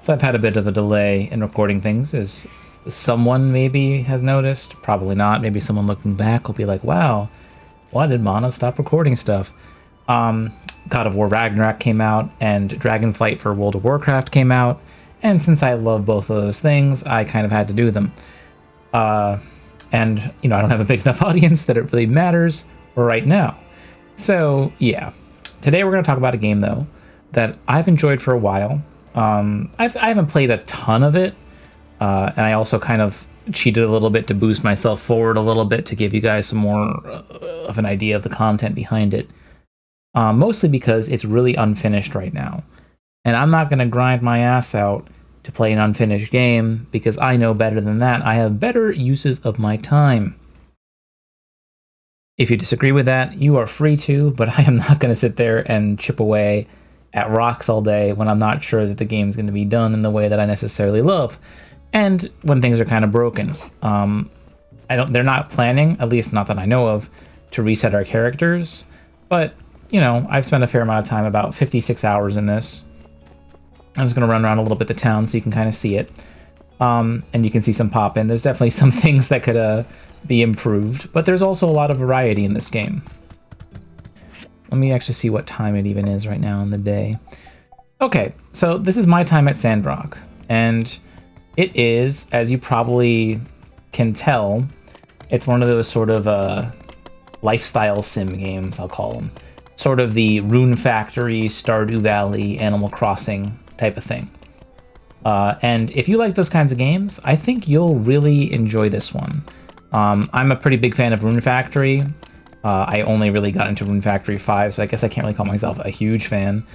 So I've had a bit of a delay in recording things, as someone maybe has noticed. Probably not. Maybe someone looking back will be like, wow, why did Mana stop recording stuff? God of War Ragnarok came out, and Dragonflight for World of Warcraft came out, and since I love both of those things, I kind of had to do them. And, you know, I don't have a big enough audience that it really matters right now. So, yeah. Today we're going to talk about a game, though, that I've enjoyed for a while. I haven't played a ton of it, and I also kind of cheated a little bit to boost myself forward a little bit to give you guys some more of an idea of the content behind it. Mostly because it's really unfinished right now. And I'm not going to grind my ass out to play an unfinished game, because I know better than that. I have better uses of my time. If you disagree with that, you are free to, but I am not going to sit there and chip away at rocks all day when I'm not sure that the game's going to be done in the way that I necessarily love. And when things are kind of broken. They're not planning, at least not that I know of, to reset our characters. But, you know, I've spent a fair amount of time, about 56 hours in this. I'm just going to run around a little bit the town so you can kind of see it. And you can see some pop-in. There's definitely some things that could be improved, but there's also a lot of variety in this game. Let me actually see what time it even is right now in the day. Okay, so this is my time at Sandrock, and it is, as you probably can tell, it's one of those sort of lifestyle sim games, I'll call them. Sort of the Rune Factory, Stardew Valley, Animal Crossing type of thing. And if you like those kinds of games, I think you'll really enjoy this one. I'm a pretty big fan of Rune Factory. I only really got into Rune Factory 5, so I guess I can't really call myself a huge fan,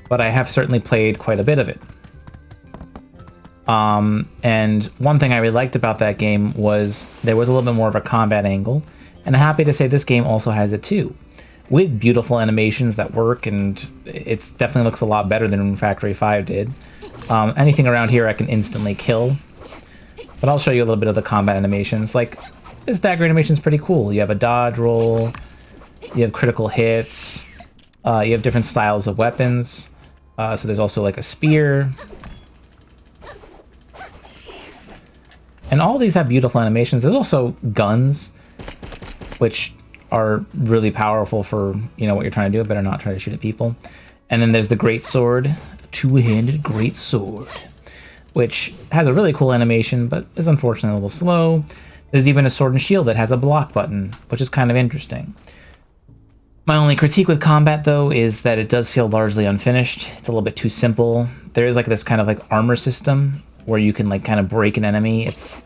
but I have certainly played quite a bit of it. And one thing I really liked about that game was there was a little bit more of a combat angle, and I'm happy to say this game also has it too, with beautiful animations that work, and it definitely looks a lot better than Rune Factory 5 did. Anything around here I can instantly kill, but I'll show you a little bit of the combat animations. Like, this dagger animation is pretty cool. You have a dodge roll, you have critical hits, you have different styles of weapons. So there's also like a spear. And all these have beautiful animations. There's also guns, which are really powerful for, you know, what you're trying to do. Better not try to shoot at people. And then there's the great sword, two-handed great sword, which has a really cool animation, but is unfortunately a little slow. There's even a sword and shield that has a block button, which is kind of interesting. My only critique with combat, though, is that it does feel largely unfinished. It's a little bit too simple. There is like this kind of like armor system where you can like kind of break an enemy. It's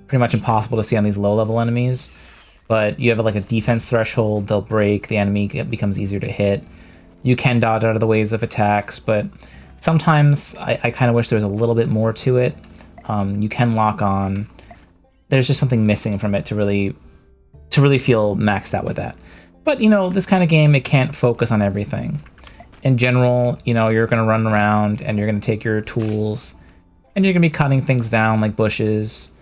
pretty much impossible to see on these low-level enemies, but you have like a defense threshold. They'll break, the enemy becomes easier to hit. You can dodge out of the ways of attacks, but sometimes I kind of wish there was a little bit more to it. You can lock on. There's just something missing from it to really feel maxed out with that. But, you know, this kind of game, it can't focus on everything. In general, you know, you're going to run around and you're going to take your tools and you're going to be cutting things down like bushes.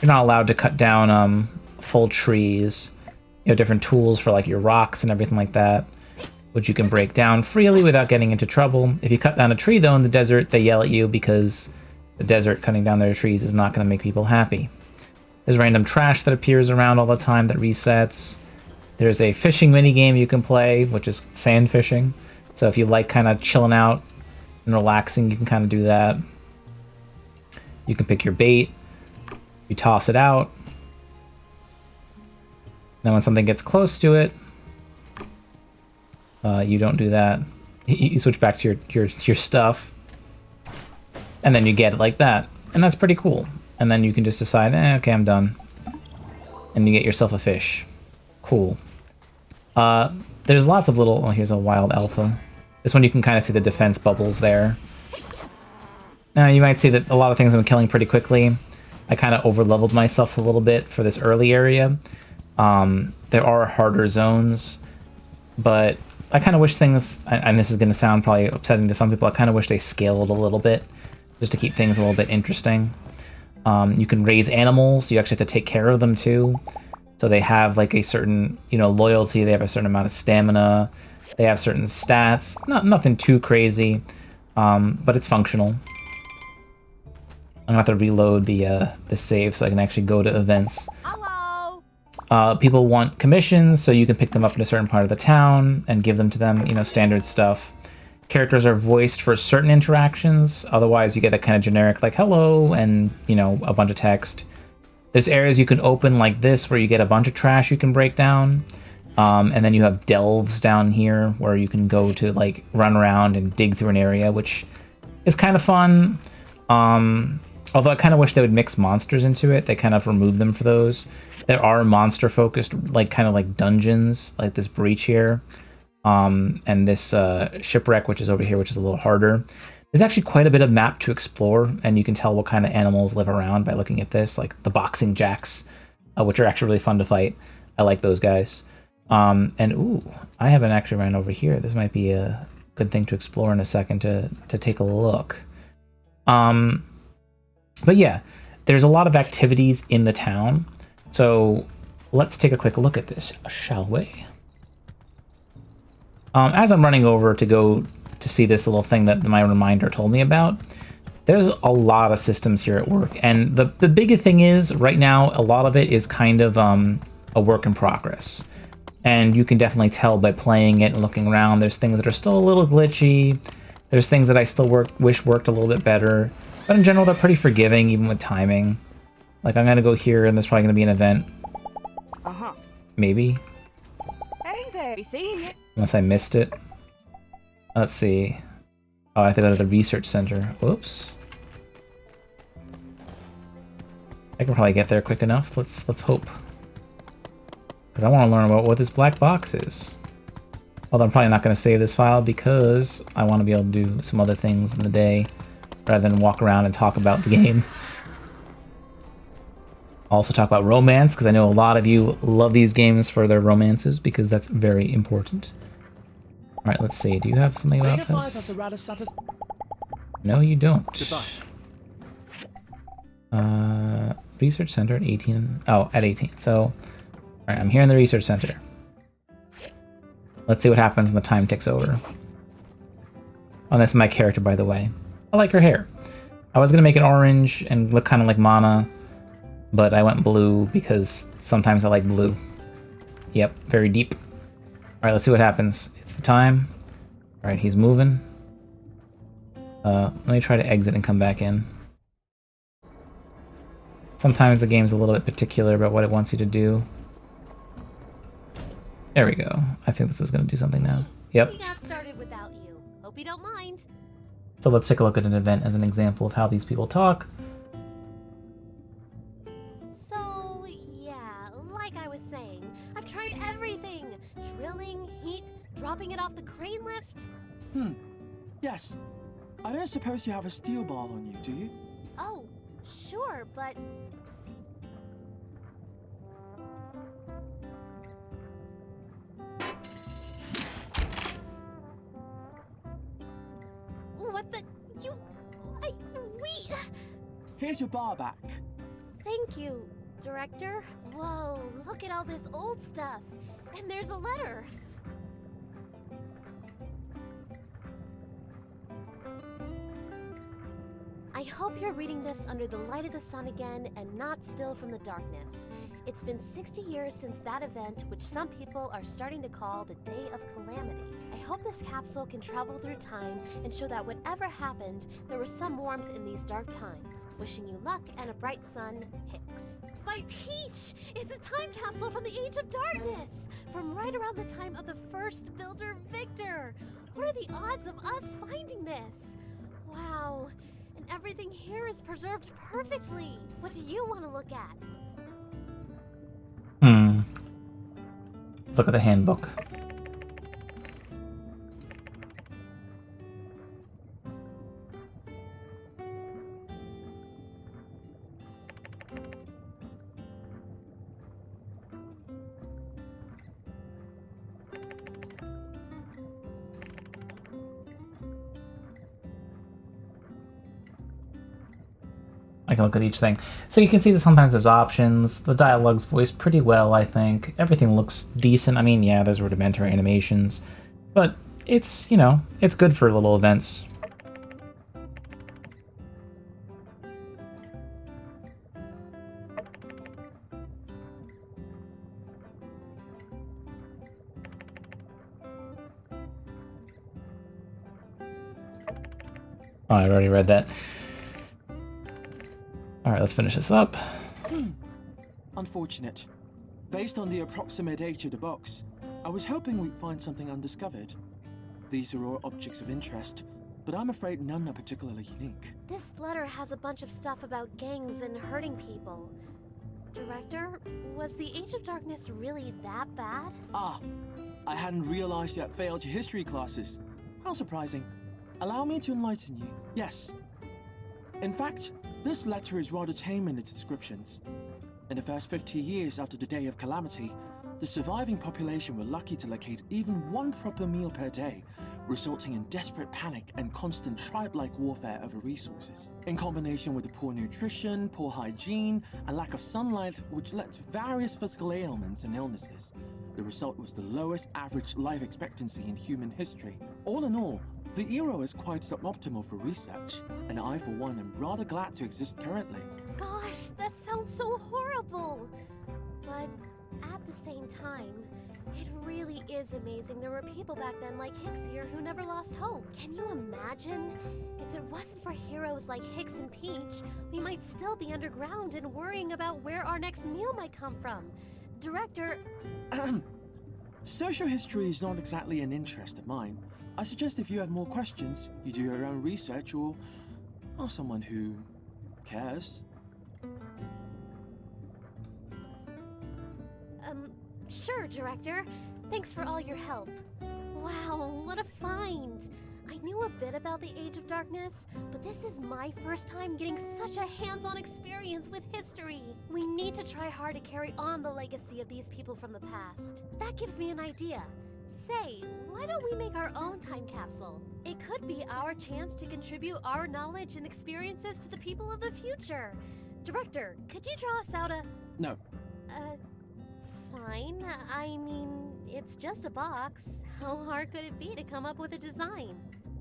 You're not allowed to cut down full trees. You have different tools for like your rocks and everything like that, which you can break down freely without getting into trouble. If you cut down a tree, though, in the desert, they yell at you because the desert cutting down their trees is not going to make people happy. There's random trash that appears around all the time that resets. There's a fishing minigame you can play, which is sand fishing. So if you like kind of chilling out and relaxing, you can kind of do that. You can pick your bait. You toss it out. Then when something gets close to it, you don't do that. You switch back to your stuff. And then you get it like that. And that's pretty cool. And then you can just decide, okay, I'm done. And you get yourself a fish. Cool. There's lots of little... Oh, here's a wild alpha. This one you can kind of see the defense bubbles there. Now, you might see that a lot of things I'm killing pretty quickly. I kind of over-leveled myself a little bit for this early area. There are harder zones, but I kind of wish things... And this is going to sound probably upsetting to some people. I kind of wish they scaled a little bit, just to keep things a little bit interesting. You can raise animals. You actually have to take care of them too. So they have like a certain, you know, loyalty. They have a certain amount of stamina. They have certain stats. Nothing too crazy, but it's functional. I'm gonna have to reload the save so I can actually go to events. Hello. People want commissions, so you can pick them up in a certain part of the town and give them to them, you know, standard stuff. Characters are voiced for certain interactions, otherwise you get a kind of generic, like, hello, and, you know, a bunch of text. There's areas you can open like this, where you get a bunch of trash you can break down. And then you have delves down here, where you can go to, like, run around and dig through an area, which is kind of fun. Although I kind of wish they would mix monsters into it. They kind of removed them for those. There are monster-focused, like, kind of like dungeons, like this breach here. And this shipwreck, which is over here, which is a little harder. There's actually quite a bit of map to explore, and you can tell what kind of animals live around by looking at this, like the boxing jacks, which are actually really fun to fight. I like those guys. And ooh, I haven't actually ran over here. This might be a good thing to explore in a second to take a look. But yeah, there's a lot of activities in the town. So let's take a quick look at this, shall we? As I'm running over to go to see this little thing that my reminder told me about, there's a lot of systems here at work. And the big thing is, right now, a lot of it is kind of a work in progress. And you can definitely tell by playing it and looking around. There's things that are still a little glitchy. There's things that I still wish worked a little bit better. But in general, they're pretty forgiving, even with timing. Like, I'm going to go here, and there's probably going to be an event. Uh-huh. Maybe. Hey there, be seeing you. Unless I missed it. Let's see. Oh, I have to go to the research center. Whoops. I can probably get there quick enough. Let's hope. Because I want to learn about what this black box is. Although I'm probably not going to save this file because I want to be able to do some other things in the day rather than walk around and talk about the game. Also talk about romance, because I know a lot of you love these games for their romances, because that's very important. Alright, let's see. Do you have something about this? No, you don't. Research center at 18. Oh, at 18. So, alright, I'm here in the research center. Let's see what happens when the time ticks over. Oh, that's my character, by the way. I like her hair. I was going to make it orange and look kind of like Mana, but I went blue because sometimes I like blue. Yep, very deep. Alright, let's see what happens. It's the time. Alright, he's moving. Let me try to exit and come back in. Sometimes the game's a little bit particular about what it wants you to do. There we go. I think this is going to do something now. Yep. We got started without you. Hope you don't mind. So let's take a look at an event as an example of how these people talk. So, yeah, like I was saying, I've tried everything. Drilling, heat, dropping it off the crane lift. Yes. I don't suppose you have a steel ball on you, do you? Oh, sure, but... What the... we... Here's your bar back. Thank you, Director. Whoa, look at all this old stuff. And there's a letter. I hope you're reading this under the light of the sun again and not still from the darkness. It's been 60 years since that event, which some people are starting to call the Day of Calamity. I hope this capsule can travel through time and show that whatever happened, there was some warmth in these dark times. Wishing you luck and a bright sun, Hicks. By Peach! It's a time capsule from the Age of Darkness! From right around the time of the first builder, Victor! What are the odds of us finding this? Wow. And everything here is preserved perfectly. What do you want to look at? Let's look at the handbook. I can look at each thing. So you can see that sometimes there's options. The dialogue's voiced pretty well, I think. Everything looks decent. I mean, yeah, there's rudimentary animations. But it's, you know, it's good for little events. Oh, I already read that. Alright, let's finish this up. Unfortunate. Based on the approximate age of the box, I was hoping we'd find something undiscovered. These are all objects of interest, but I'm afraid none are particularly unique. This letter has a bunch of stuff about gangs and hurting people. Director, was the Age of Darkness really that bad? Ah, I hadn't realized you had failed your history classes. How surprising. Allow me to enlighten you. Yes. In fact, this letter is rather tame in its descriptions. In the first 50 years after the Day of Calamity, the surviving population were lucky to locate even one proper meal per day, resulting in desperate panic and constant tribe-like warfare over resources. In combination with the poor nutrition, poor hygiene, and lack of sunlight, which led to various physical ailments and illnesses, the result was the lowest average life expectancy in human history. All in all, the era is quite suboptimal for research, and I, for one, am rather glad to exist currently. Gosh, that sounds so horrible! But at the same time, it really is amazing there were people back then like Hicks here who never lost hope. Can you imagine? If it wasn't for heroes like Hicks and Peach, we might still be underground and worrying about where our next meal might come from. Director... Social history is not exactly an interest of mine. I suggest if you have more questions, you do your own research or someone who cares. Sure, Director. Thanks for all your help. Wow, what a find! I knew a bit about the Age of Darkness, but this is my first time getting such a hands-on experience with history. We need to try hard to carry on the legacy of these people from the past. That gives me an idea. Say, why don't we make our own time capsule? It could be our chance to contribute our knowledge and experiences to the people of the future. Director, could you draw us out a... No. Fine. I mean, it's just a box. How hard could it be to come up with a design?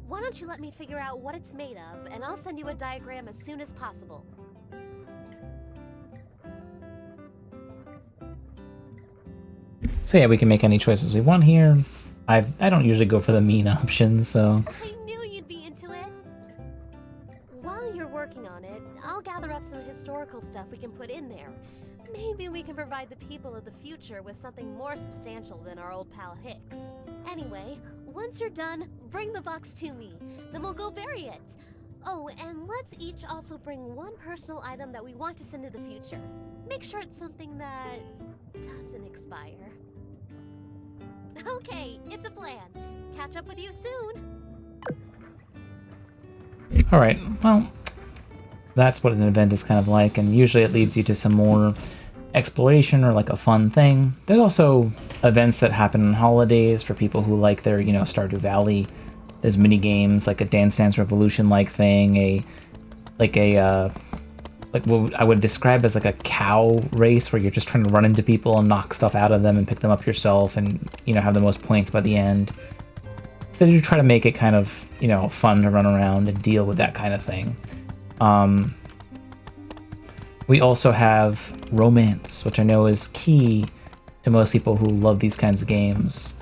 Why don't you let me figure out what it's made of, and I'll send you a diagram as soon as possible. So yeah, we can make any choices we want here. I don't usually go for the mean options, so... I knew you'd be into it! While you're working on it, I'll gather up some historical stuff we can put in there. Maybe we can provide the people of the future with something more substantial than our old pal Hicks. Anyway, once you're done, bring the box to me. Then we'll go bury it. Oh, and let's each also bring one personal item that we want to send to the future. Make sure it's something that doesn't expire. Okay, it's a plan. Catch up with you soon. Alright, well, that's what an event is kind of like, and usually it leads you to some more exploration or like a fun thing. There's also events that happen on holidays for people who like their, you know, Stardew Valley. There's mini games like a Dance Dance Revolution like thing, like what I would describe as like a cow race where you're just trying to run into people and knock stuff out of them and pick them up yourself and, you know, have the most points by the end. So you try to make it kind of, you know, fun to run around and deal with that kind of thing. We also have romance, which I know is key to most people who love these kinds of games,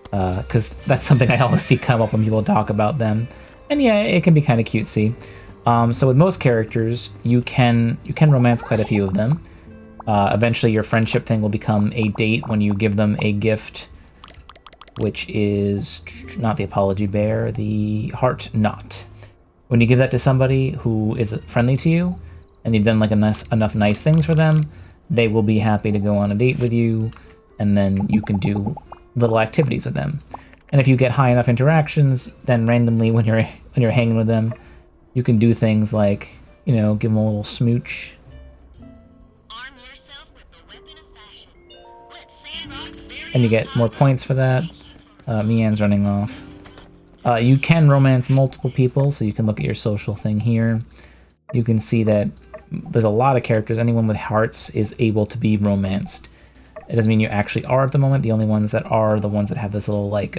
because that's something I always see come up when people talk about them. And yeah, it can be kind of cutesy. So with most characters, you can romance quite a few of them. Eventually, your friendship thing will become a date when you give them a gift, which is not the apology bear, the heart knot. When you give that to somebody who is friendly to you, and you've done like enough nice things for them, they will be happy to go on a date with you, and then you can do little activities with them. And if you get high enough interactions, then randomly when you're hanging with them, you can do things like, you know, give them a little smooch. Arm yourself with the weapon of fashion. Let Sandrock's very And you get more points for that. Mian's running off. You can romance multiple people, so you can look at your social thing here. You can see that there's a lot of characters. Anyone with hearts is able to be romanced. It doesn't mean you actually are at the moment. The only ones that are the ones that have this little like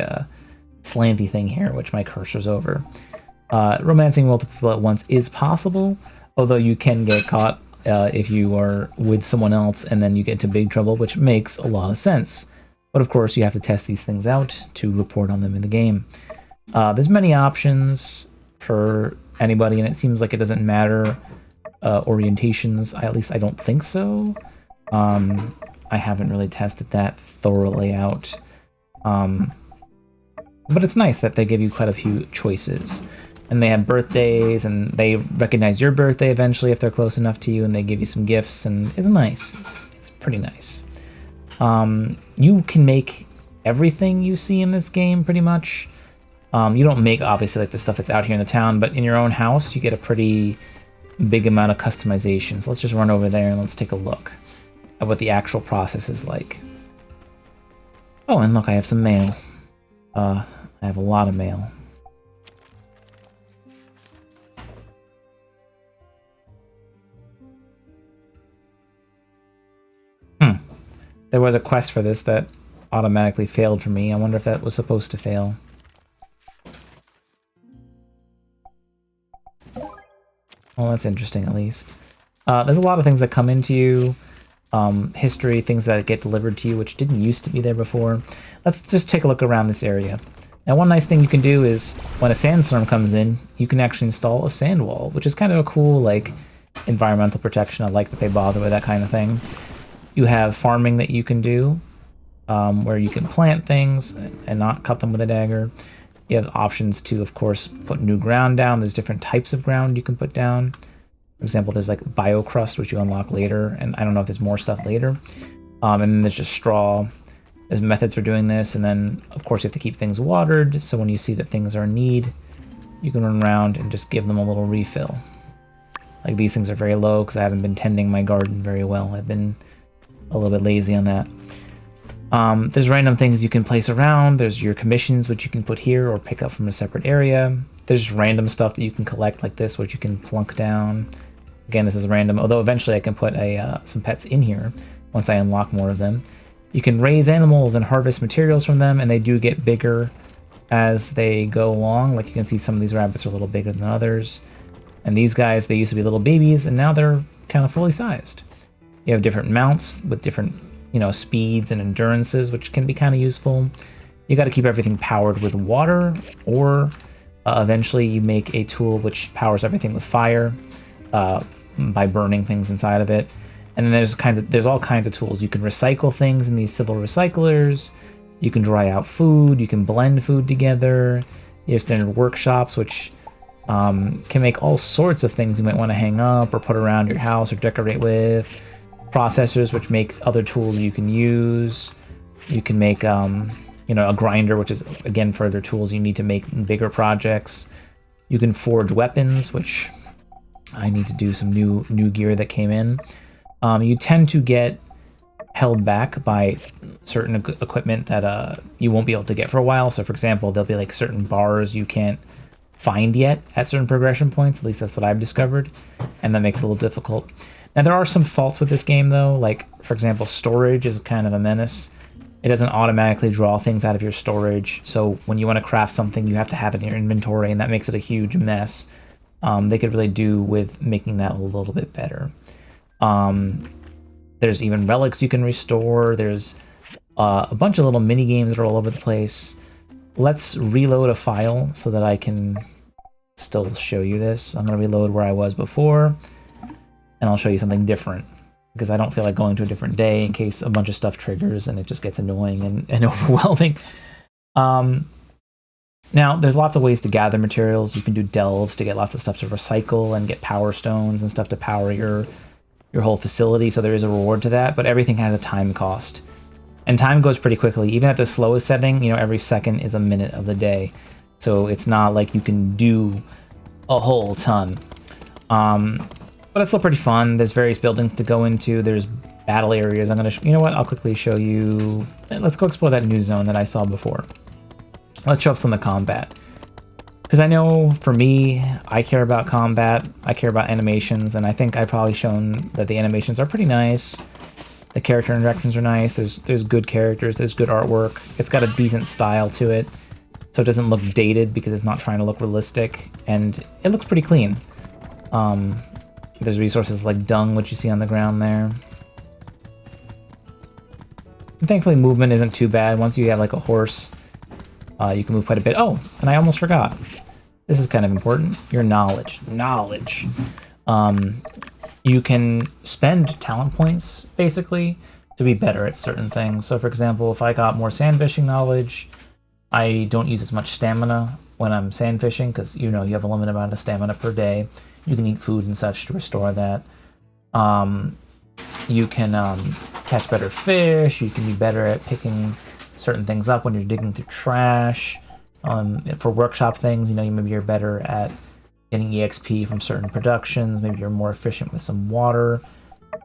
slanty thing here, which my cursor's over. Romancing multiple people at once is possible, although you can get caught if you are with someone else and then you get into big trouble, which makes a lot of sense. But of course, you have to test these things out to report on them in the game. There's many options for anybody, and it seems like it doesn't matter orientations. At least I don't think so. I haven't really tested that thoroughly out. But it's nice that they give you quite a few choices. And they have birthdays, and they recognize your birthday eventually if they're close enough to you, and they give you some gifts, and it's nice. It's pretty nice. You can make everything you see in this game, pretty much. You don't make, obviously, like the stuff that's out here in the town, but in your own house, you get a pretty big amount of customization. So let's just run over there and let's take a look at what the actual process is like. Oh, and look, I have some mail. I have a lot of mail. There was a quest for this that automatically failed for me. I wonder if that was supposed to fail. Well, that's interesting, at least. There's a lot of things that come into you. History, things that get delivered to you, which didn't used to be there before. Let's just take a look around this area. Now, one nice thing you can do is, when a sandstorm comes in, you can actually install a sand wall, which is kind of a cool, like, environmental protection. I like that they bother with that kind of thing. You have farming that you can do, where you can plant things and not cut them with a dagger. You have options to, of course, put new ground down. There's different types of ground you can put down. For example, there's like biocrust, which you unlock later, and I don't know if there's more stuff later. And then there's just straw. There's methods for doing this, and then, of course, you have to keep things watered, so when you see that things are in need, you can run around and just give them a little refill. Like, these things are very low because I haven't been tending my garden very well. I've been a little bit lazy on that. There's random things you can place around. There's your commissions, which you can put here or pick up from a separate area. There's just random stuff that you can collect like this, which you can plunk down. Again, this is random, although eventually I can put some pets in here once I unlock more of them. You can raise animals and harvest materials from them, and they do get bigger as they go along. Like, you can see some of these rabbits are a little bigger than others. And these guys, they used to be little babies, and now they're kind of fully sized. You have different mounts with different, speeds and endurances, which can be kind of useful. You got to keep everything powered with water, or eventually you make a tool which powers everything with fire by burning things inside of it. And then there's all kinds of tools. You can recycle things in these civil recyclers. You can dry out food. You can blend food together. You have standard workshops, which can make all sorts of things you might want to hang up or put around your house or decorate with. Processors, which make other tools you can use. You can make, a grinder, which is, again, further tools you need to make bigger projects. You can forge weapons, which I need to do some new gear that came in. You tend to get held back by certain equipment that you won't be able to get for a while. So, for example, there'll be like certain bars you can't find yet at certain progression points. At least that's what I've discovered, and that makes it a little difficult. Now, there are some faults with this game, though. Like, for example, storage is kind of a menace. It doesn't automatically draw things out of your storage. So when you want to craft something, you have to have it in your inventory, and that makes it a huge mess. They could really do with making that a little bit better. There's even relics you can restore. There's a bunch of little mini games that are all over the place. Let's reload a file so that I can still show you this. I'm going to reload where I was before, and I'll show you something different, because I don't feel like going to a different day in case a bunch of stuff triggers and it just gets annoying and overwhelming. Now, there's lots of ways to gather materials. You can do delves to get lots of stuff to recycle and get power stones and stuff to power your whole facility, so there is a reward to that, but everything has a time cost. And time goes pretty quickly. Even at the slowest setting, every second is a minute of the day. So it's not like you can do a whole ton. But it's still pretty fun. There's various buildings to go into. There's battle areas. I'm going to, I'll quickly show you. Let's go explore that new zone that I saw before. Let's show up some of the combat. Because I know, for me, I care about combat. I care about animations. And I think I've probably shown that the animations are pretty nice. The character interactions are nice. There's good characters. There's good artwork. It's got a decent style to it. So it doesn't look dated because it's not trying to look realistic. And it looks pretty clean. There's resources like dung, which you see on the ground there. And thankfully, movement isn't too bad. Once you have like a horse, you can move quite a bit. Oh, and I almost forgot. This is kind of important. Your knowledge. Knowledge. You can spend talent points, basically, to be better at certain things. So, for example, if I got more sand fishing knowledge, I don't use as much stamina when I'm sand fishing, because, you know, you have a limited amount of stamina per day. You can eat food and such to restore that. You can catch better fish. You can be better at picking certain things up when you're digging through trash. For workshop things, you know, maybe you're better at getting EXP from certain productions. Maybe you're more efficient with some water.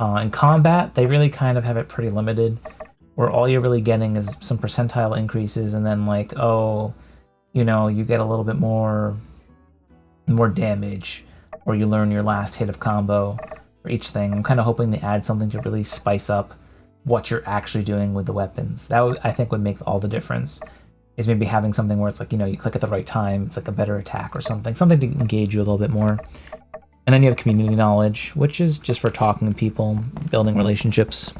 In combat, they really kind of have it pretty limited, where all you're really getting is some percentile increases, and then like, oh, you know, you get a little bit more damage, or you learn your last hit of combo for each thing. I'm kind of hoping to add something to really spice up what you're actually doing with the weapons. That I think would make all the difference. Is maybe having something where it's like, you know, you click at the right time, it's like a better attack or something to engage you a little bit more. And then you have community knowledge, which is just for talking to people, building relationships.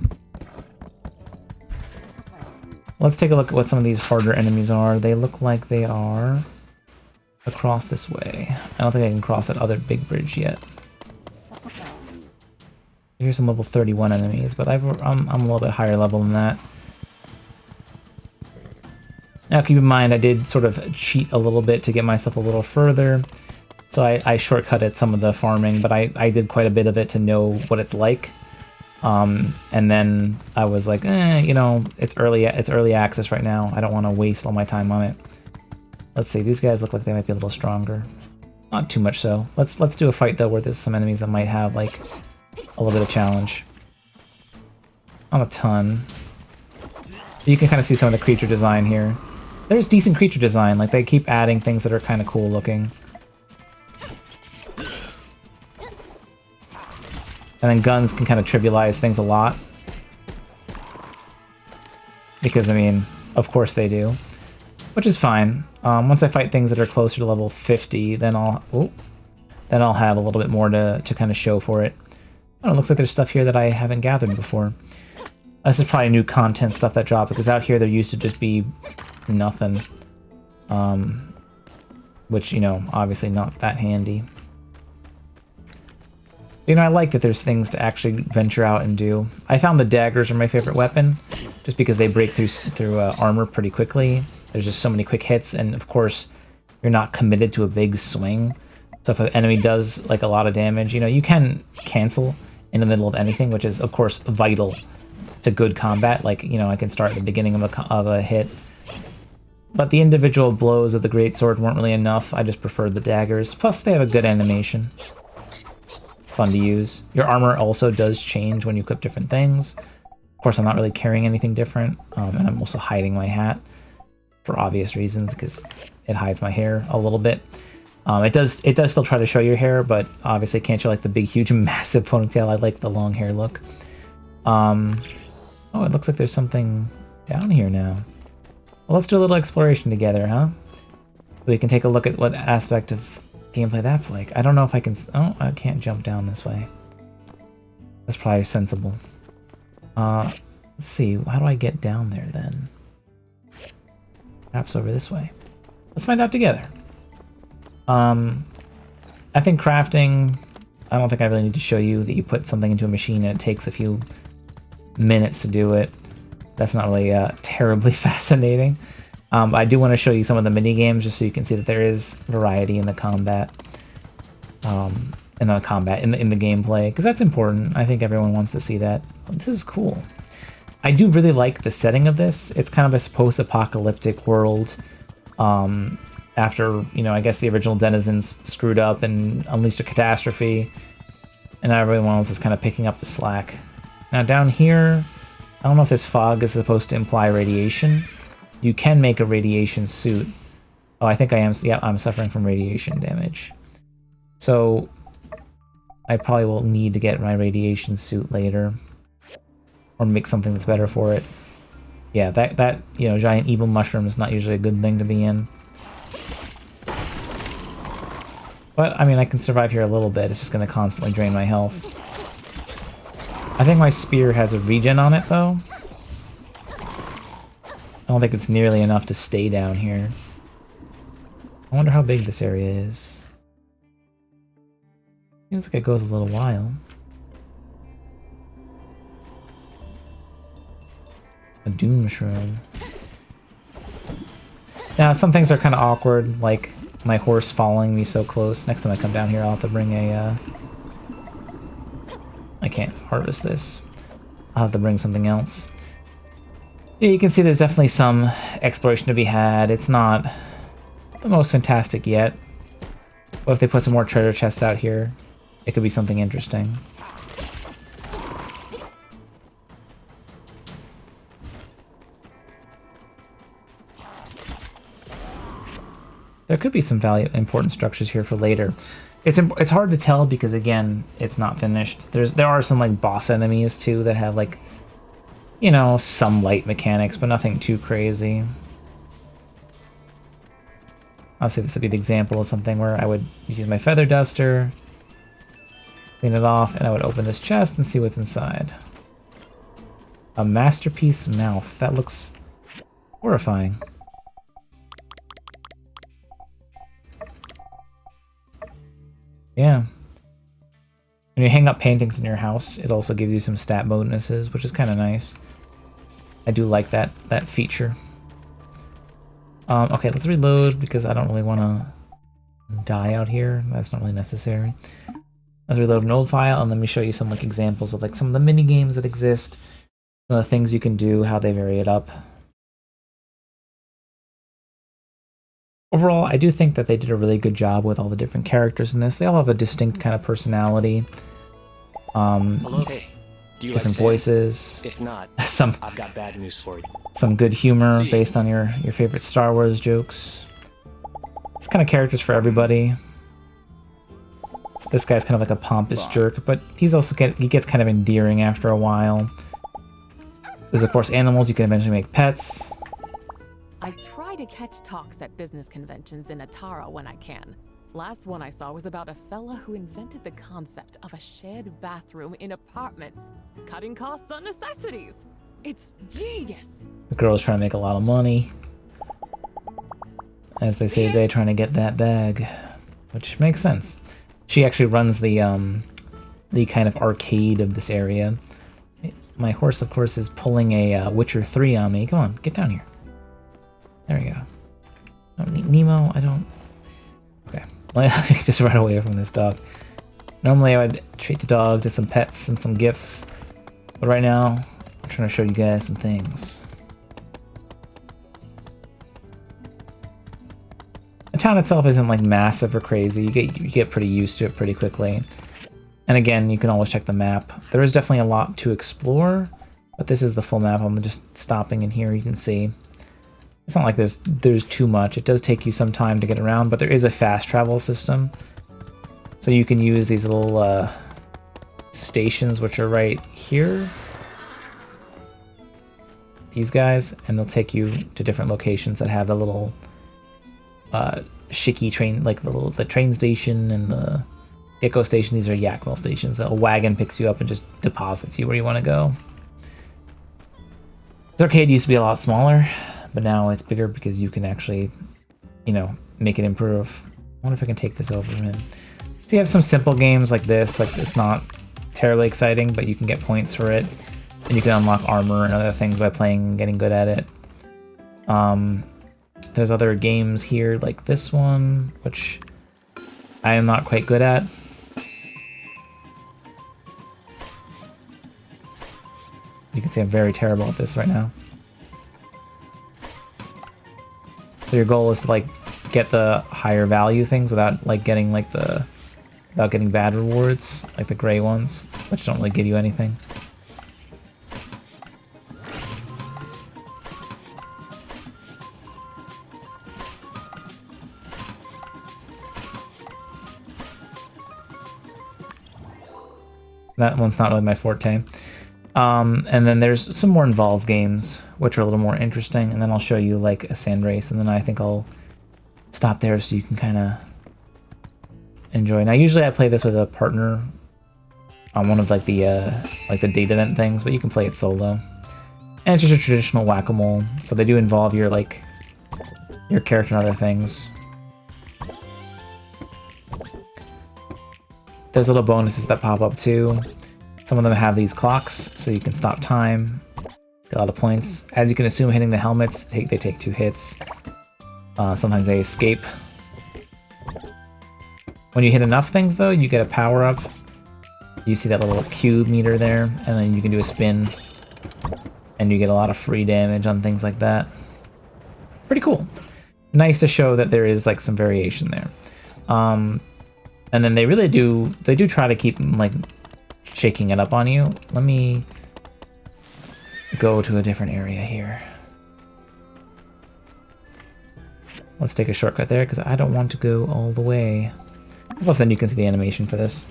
Let's take a look at what some of these harder enemies are. They look like they are across this way. I don't think I can cross that other big bridge yet. Here's some level 31 enemies, but I'm a little bit higher level than that. Now keep in mind, I did sort of cheat a little bit to get myself a little further. So I shortcutted some of the farming, but I did quite a bit of it to know what it's like. And then I was like, you know, it's early access right now. I don't want to waste all my time on it. Let's see, these guys look like they might be a little stronger. Not too much so. Let's do a fight though where there's some enemies that might have like a little bit of challenge. Not a ton. You can kind of see some of the creature design here. There's decent creature design, like they keep adding things that are kind of cool looking. And then guns can kind of trivialize things a lot. Because, I mean, of course they do. Which is fine. Once I fight things that are closer to level 50, then I'll have a little bit more to kind of show for it. Oh, it looks like there's stuff here that I haven't gathered before. This is probably new content stuff that dropped, because out here there used to just be nothing. Which, you know, obviously not that handy. You know, I like that there's things to actually venture out and do. I found the daggers are my favorite weapon, just because they break through armor pretty quickly. There's just so many quick hits, and of course, you're not committed to a big swing. So if an enemy does like a lot of damage, you know, you can cancel in the middle of anything, which is of course vital to good combat. Like, you know, I can start at the beginning of a hit. But the individual blows of the greatsword weren't really enough. I just preferred the daggers. Plus, they have a good animation. It's fun to use. Your armor also does change when you equip different things. Of course, I'm not really carrying anything different, and I'm also hiding my hat for obvious reasons, because it hides my hair a little bit. It does still try to show your hair, but obviously can't show like the big, huge, massive ponytail. I like the long hair look. Oh, it looks like there's something down here now. Well, let's do a little exploration together, huh? So we can take a look at what aspect of gameplay that's like. I don't know if I can... Oh, I can't jump down this way. That's probably sensible. Let's see. How do I get down there, then? Perhaps over this way. Let's find out together. I think crafting... I don't think I really need to show you that you put something into a machine and it takes a few minutes to do it. That's not really terribly fascinating. I do want to show you some of the mini games just so you can see that there is variety in the combat, in the gameplay, because that's important. I think everyone wants to see that. This is cool. I do really like the setting of this. It's kind of a post-apocalyptic world. After, you know, I guess the original denizens screwed up and unleashed a catastrophe, and now everyone else is kind of picking up the slack. Now down here, I don't know if this fog is supposed to imply radiation. You can make a radiation suit. Oh, I think I am. Yeah, I'm suffering from radiation damage. So I probably will need to get my radiation suit later, or make something that's better for it. Yeah, that you know, giant evil mushroom is not usually a good thing to be in. But I mean, I can survive here a little bit. It's just going to constantly drain my health. I think my spear has a regen on it, though. I don't think it's nearly enough to stay down here. I wonder how big this area is. Seems like it goes a little while. A dune mushroom. Now, some things are kind of awkward, like my horse following me so close. Next time I come down here, I'll have to bring a... I can't harvest this. I'll have to bring something else. Yeah, you can see there's definitely some exploration to be had. It's not the most fantastic yet. But if they put some more treasure chests out here, it could be something interesting. There could be some important structures here for later. It's hard to tell because again, it's not finished. There are some like boss enemies too that have like, you know, some light mechanics, but nothing too crazy. I'll say this would be the example of something where I would use my feather duster, clean it off, and I would open this chest and see what's inside. A masterpiece mouth. That looks horrifying. Yeah. When you hang up paintings in your house, it also gives you some stat bonuses, which is kind of nice. I do like that feature. Okay, let's reload because I don't really want to die out here. That's not really necessary. Let's reload an old file and let me show you some like examples of like some of the mini games that exist, some of the things you can do, how they vary it up. Overall, I do think that they did a really good job with all the different characters in this. They all have a distinct kind of personality. Hello. Hey, do you different like sand? Voices. If not, some I've got bad news for you. Some good humor based on your favorite Star Wars jokes. It's kind of characters for everybody. So this guy's kind of like a pompous jerk, but he gets kind of endearing after a while. There's of course animals you can eventually make pets. I try to catch talks at business conventions in Atara when I can. Last one I saw was about a fella who invented the concept of a shared bathroom in apartments, cutting costs on necessities. It's genius. The girl's trying to make a lot of money. As they say today, trying to get that bag. Which makes sense. She actually runs the kind of arcade of this area. My horse, of course, is pulling a Witcher 3 on me. Come on, get down here. There we go. Oh, Nemo, I don't... Okay. Well, I can just run away from this dog. Normally I would treat the dog to some pets and some gifts. But right now, I'm trying to show you guys some things. The town itself isn't like massive or crazy. You get pretty used to it pretty quickly. And again, you can always check the map. There is definitely a lot to explore, but this is the full map. I'm just stopping in here, you can see. It's not like there's too much. It does take you some time to get around, but there is a fast travel system. So you can use these little stations, which are right here. These guys, and they'll take you to different locations that have the little shicky train, like the train station and the Gecko station. These are Yakmel stations. A wagon picks you up and just deposits you where you want to go. This arcade used to be a lot smaller, but now it's bigger because you can actually, you know, make it improve. I wonder if I can take this over him. So you have some simple games like this. Like, it's not terribly exciting, but you can get points for it. And you can unlock armor and other things by playing and getting good at it. There's other games here like this one, which I am not quite good at. You can see I'm very terrible at this right now. So your goal is to like get the higher value things without like getting like without getting bad rewards, like the gray ones, which don't really give you anything. That one's not really my forte. And then there's some more involved games, which are a little more interesting, and then I'll show you like a sand race, and then I think I'll stop there so you can kind of enjoy. Now, usually I play this with a partner on one of like the date event things, but you can play it solo. And it's just a traditional whack-a-mole, so they do involve your character and other things. there's little bonuses that pop up too. Some of them have these clocks, so you can stop time. Get a lot of points. As you can assume, hitting the helmets, they take 2 hits. Sometimes they escape. When you hit enough things, though, you get a power-up. You see that little cube meter there, and then you can do a spin. And you get a lot of free damage on things like that. Pretty cool. Nice to show that there is like some variation there. And then they really do, they do try to keep like shaking it up on you. Let me go to a different area here. Let's take a shortcut there because I don't want to go all the way. Plus then you can see the animation for this.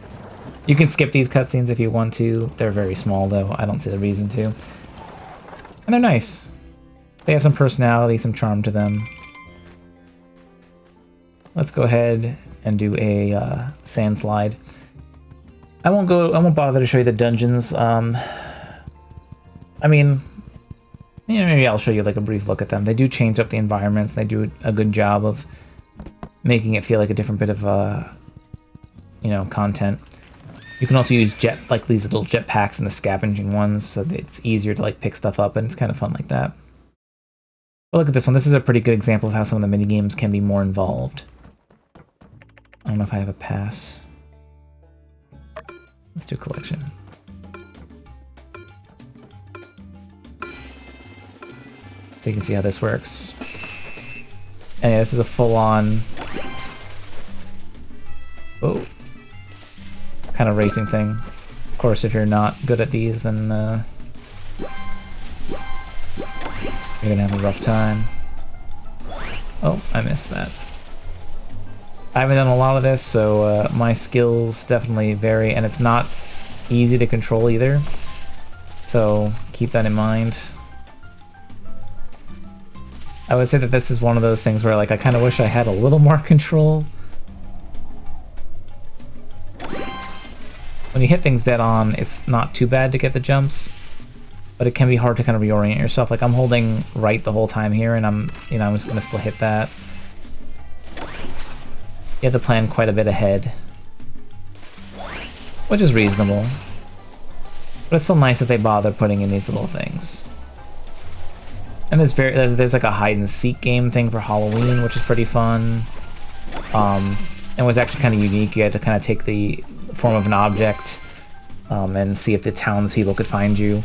You can skip these cutscenes if you want to. They're very small though. I don't see the reason to. And they're nice. They have some personality, some charm to them. Let's go ahead and do a sand slide. I won't bother to show you the dungeons. I mean, you know, maybe I'll show you like a brief look at them. They do change up the environments. They do a good job of making it feel like a different bit of, you know, content. You can also use like these little jetpacks and the scavenging ones, so that it's easier to like pick stuff up, and it's kind of fun like that. But look at this one. This is a pretty good example of how some of the minigames can be more involved. I don't know if I have a pass. Let's do collection. So you can see how this works. And yeah, this is a full-on... Oh. Kind of racing thing. Of course, if you're not good at these, then you're gonna have a rough time. Oh, I missed that. I haven't done a lot of this, so my skills definitely vary, and it's not easy to control either. So keep that in mind. I would say that this is one of those things where like I kind of wish I had a little more control. When you hit things dead on, it's not too bad to get the jumps, but it can be hard to kind of reorient yourself. Like I'm holding right the whole time here, and I'm just gonna still hit that. You have to plan quite a bit ahead, which is reasonable. But it's still nice that they bother putting in these little things. And there's like a hide and seek game thing for Halloween, which is pretty fun. And was actually kind of unique. You had to kind of take the form of an object and see if the townspeople could find you.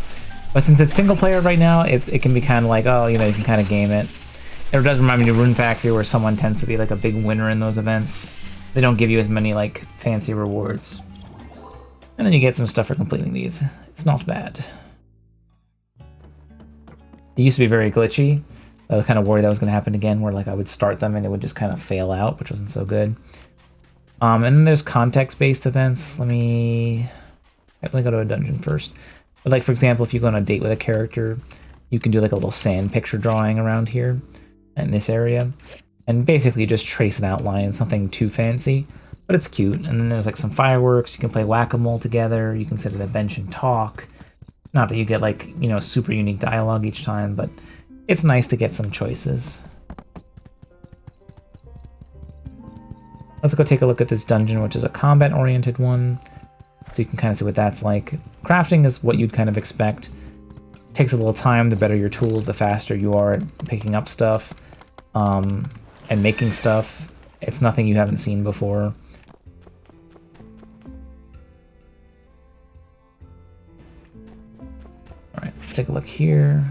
But since it's single player right now, it can be kind of like, oh, you know, you can kind of game it. It does remind me of Rune Factory, where someone tends to be like a big winner in those events. They don't give you as many like fancy rewards. And then you get some stuff for completing these. It's not bad. It used to be very glitchy. I was kind of worried that was going to happen again, where like I would start them and it would just kind of fail out, which wasn't so good. And then there's context-based events. Let me go to a dungeon first. But like, for example, if you go on a date with a character, you can do like a little sand picture drawing around here in this area. And basically just trace an outline, something too fancy, but it's cute. And then there's like some fireworks. You can play whack-a-mole together. You can sit at a bench and talk. Not that you get like, you know, super unique dialogue each time, but it's nice to get some choices. Let's go take a look at this dungeon, which is a combat-oriented one. So you can kind of see what that's like. Crafting is what you'd kind of expect. Takes a little time. The better your tools, the faster you are at picking up stuff and making stuff. It's nothing you haven't seen before. Alright, let's take a look here.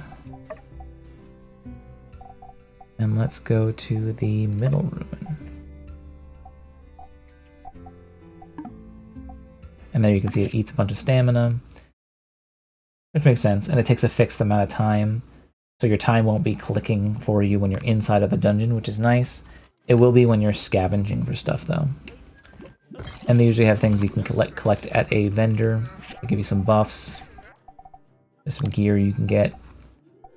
And let's go to the middle ruin. And there you can see it eats a bunch of stamina, which makes sense, and it takes a fixed amount of time, so your time won't be clicking for you when you're inside of a dungeon, which is nice. It will be when you're scavenging for stuff, though. And they usually have things you can collect at a vendor. They give you some buffs. There's some gear you can get.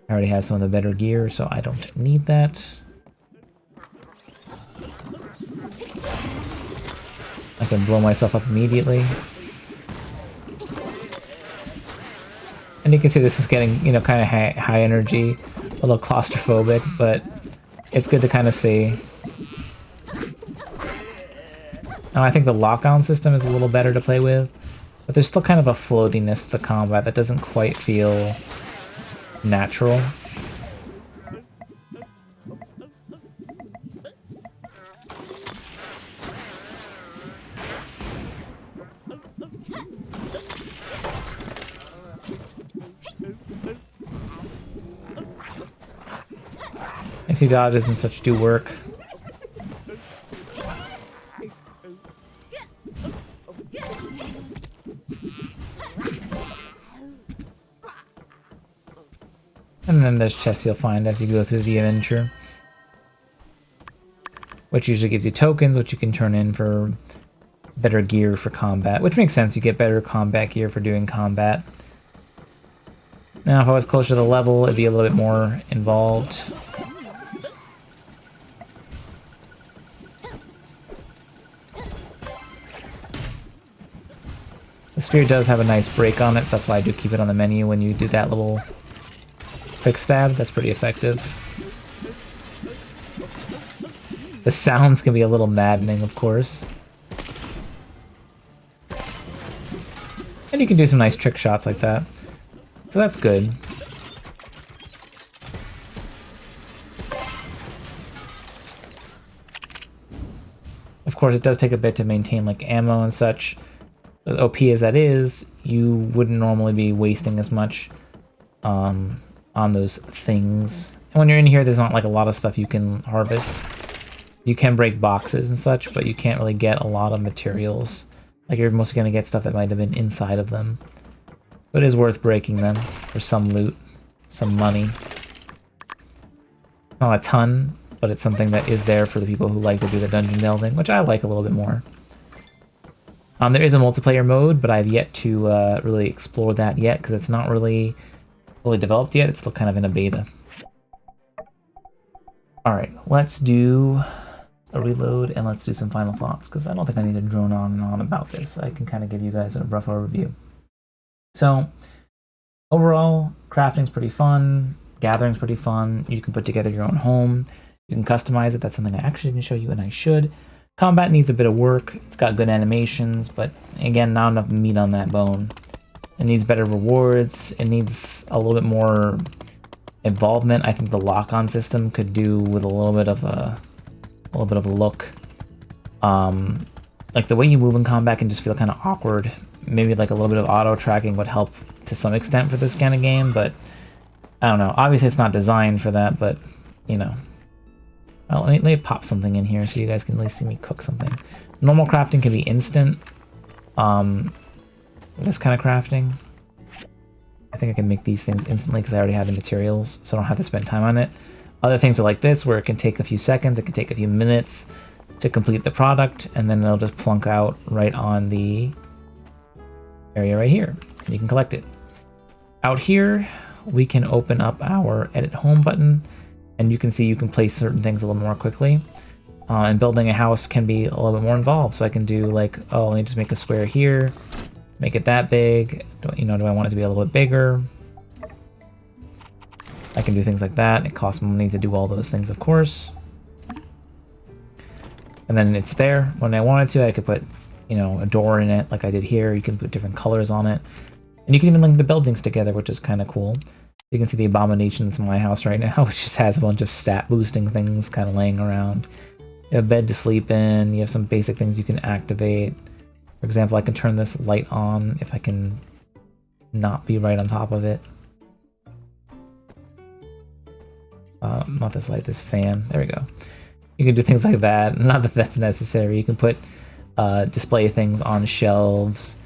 I already have some of the better gear, so I don't need that. I can blow myself up immediately. And you can see this is getting, you know, kind of high energy, a little claustrophobic, but it's good to kind of see. Now, I think the lock-on system is a little better to play with, but there's still kind of a floatiness to the combat that doesn't quite feel natural. Icy dodges and such do work. And then there's chests you'll find as you go through the adventure, which usually gives you tokens, which you can turn in for better gear for combat, which makes sense. You get better combat gear for doing combat. Now, if I was closer to the level, it'd be a little bit more involved. The spear does have a nice break on it, so that's why I do keep it on the menu when you do that little quick stab. That's pretty effective. The sounds can be a little maddening, of course. And you can do some nice trick shots like that. So that's good. Of course, it does take a bit to maintain like ammo and such. As OP as that is, you wouldn't normally be wasting as much on those things. And when you're in here, there's not like a lot of stuff you can harvest. You can break boxes and such, but you can't really get a lot of materials. Like, you're mostly going to get stuff that might have been inside of them. But it is worth breaking them for some loot, some money. Not a ton, but it's something that is there for the people who like to do the dungeon delving, which I like a little bit more. There is a multiplayer mode, but I've yet to really explore that yet, because it's not really fully developed yet. It's still kind of in a beta. Alright, let's do a reload and let's do some final thoughts, because I don't think I need to drone on and on about this. I can kind of give you guys a rough overview. So, overall, crafting's pretty fun, gathering's pretty fun, you can put together your own home, you can customize it. That's something I actually didn't show you, and I should. Combat needs a bit of work, it's got good animations, but again, not enough meat on that bone. It needs better rewards, it needs a little bit more involvement. I think the lock-on system could do with a little bit of a look. Like, the way you move in combat can just feel kind of awkward. Maybe like a little bit of auto tracking would help to some extent for this kind of game, but I don't know. Obviously it's not designed for that, but you know. Well, let me pop something in here so you guys can at least see me cook something. Normal crafting can be instant. This kind of crafting, I think I can make these things instantly because I already have the materials, so I don't have to spend time on it. Other things are like this, where it can take a few seconds, it can take a few minutes to complete the product, and then it'll just plunk out right on the area right here, and you can collect it. Out here, we can open up our Edit Home button, and you can see you can place certain things a little more quickly. And building a house can be a little bit more involved, so I can do like, oh, let me just make a square here, make it that big. Do I want it to be a little bit bigger? I can do things like that. It costs money to do all those things, of course. And then it's there. When I wanted to, I could put, a door in it like I did here. You can put different colors on it. And you can even link the buildings together, which is kind of cool. You can see the abomination that's in my house right now, which just has a bunch of stat boosting things kind of laying around. You have a bed to sleep in. You have some basic things you can activate. For example, I can turn this light on if I can not be right on top of it. Not this light, this fan. There we go. You can do things like that. Not that that's necessary. You can put display things on shelves.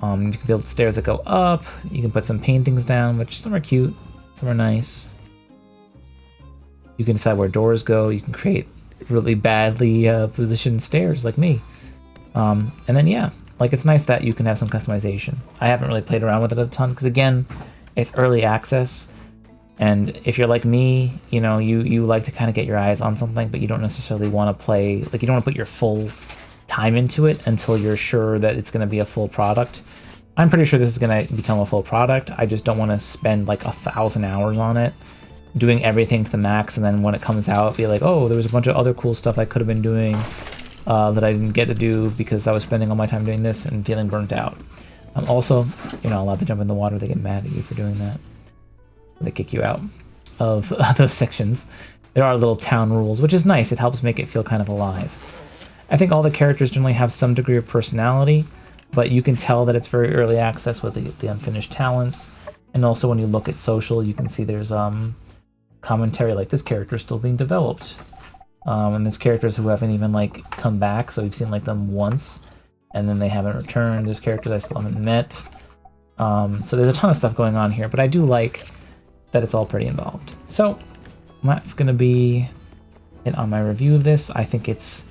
You can build stairs that go up. You can put some paintings down, which some are cute, some are nice. You can decide where doors go. You can create really badly positioned stairs like me. And then yeah, like, it's nice that you can have some customization. I haven't really played around with it a ton because, again, it's early access. And if you're like me, you like to kind of get your eyes on something, but you don't necessarily want to play, like, you don't want to put your full time into it until you're sure that it's going to be a full product. I'm pretty sure this is going to become a full product. I just don't want to spend like 1,000 hours on it, doing everything to the max, and then when it comes out, be like, oh, there was a bunch of other cool stuff I could have been doing. that I didn't get to do because I was spending all my time doing this and feeling burnt out. Also, you're not allowed to jump in the water. They get mad at you for doing that. They kick you out of those sections. There are little town rules, which is nice. It helps make it feel kind of alive. I think all the characters generally have some degree of personality, but you can tell that it's very early access with the unfinished talents. And also when you look at social, you can see there's commentary like this character is still being developed. And there's characters who haven't even like come back, so we've seen like them once, and then they haven't returned. There's characters I still haven't met. So there's a ton of stuff going on here, but I do like that it's all pretty involved. So that's gonna be it on my review of this. I think it's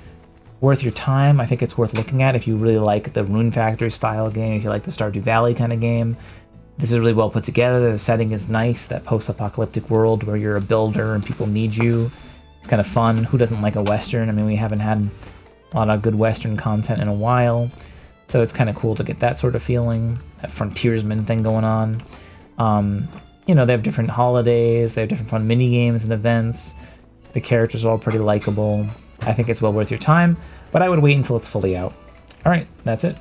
worth your time. I think it's worth looking at if you really like the Rune Factory style game, if you like the Stardew Valley kind of game. This is really well put together. The setting is nice, that post-apocalyptic world where you're a builder and people need you. It's kind of fun. Who doesn't like a Western? I mean, we haven't had a lot of good Western content in a while, so it's kind of cool to get that sort of feeling, that frontiersman thing going on. You know, they have different holidays, they have different fun mini games and events. The characters are all pretty likable. I think it's well worth your time, but I would wait until it's fully out. All right, that's it.